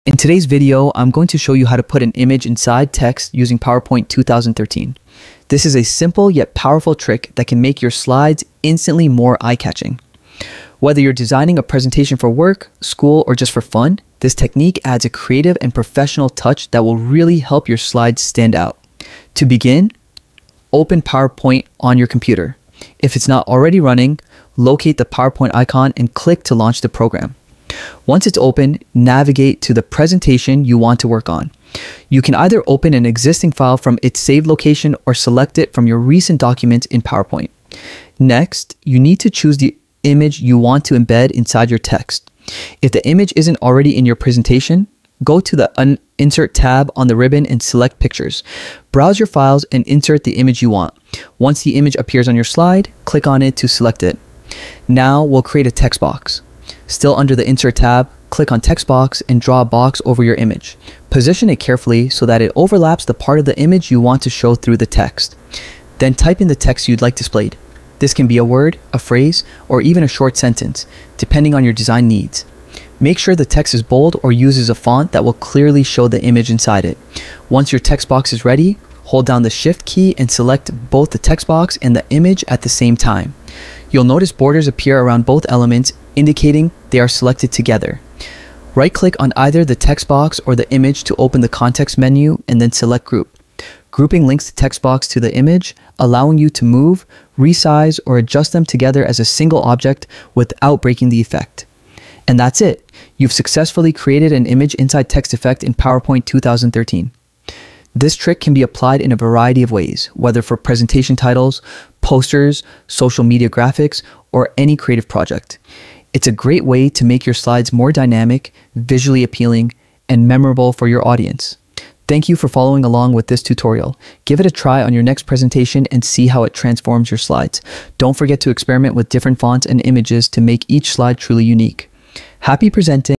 In today's video, I'm going to show you how to put an image inside text using PowerPoint 2013. This is a simple yet powerful trick that can make your slides instantly more eye-catching. Whether you're designing a presentation for work, school, or just for fun, this technique adds a creative and professional touch that will really help your slides stand out. To begin, open PowerPoint on your computer. If it's not already running, locate the PowerPoint icon and click to launch the program. Once it's open, navigate to the presentation you want to work on. You can either open an existing file from its saved location or select it from your recent documents in PowerPoint. Next, you need to choose the image you want to embed inside your text. If the image isn't already in your presentation, go to the Insert tab on the ribbon and select Pictures. Browse your files and insert the image you want. Once the image appears on your slide, click on it to select it. Now we'll create a text box. Still under the Insert tab, click on Text Box and draw a box over your image. Position it carefully so that it overlaps the part of the image you want to show through the text. Then type in the text you'd like displayed. This can be a word, a phrase, or even a short sentence, depending on your design needs. Make sure the text is bold or uses a font that will clearly show the image inside it. Once your text box is ready, hold down the Shift key and select both the text box and the image at the same time. You'll notice borders appear around both elements, indicating they are selected together. Right-click on either the text box or the image to open the context menu and then select Group. Grouping links the text box to the image, allowing you to move, resize, or adjust them together as a single object without breaking the effect. And that's it. You've successfully created an image inside text effect in PowerPoint 2013. This trick can be applied in a variety of ways, whether for presentation titles, posters, social media graphics, or any creative project. It's a great way to make your slides more dynamic, visually appealing, and memorable for your audience. Thank you for following along with this tutorial. Give it a try on your next presentation and see how it transforms your slides. Don't forget to experiment with different fonts and images to make each slide truly unique. Happy presenting!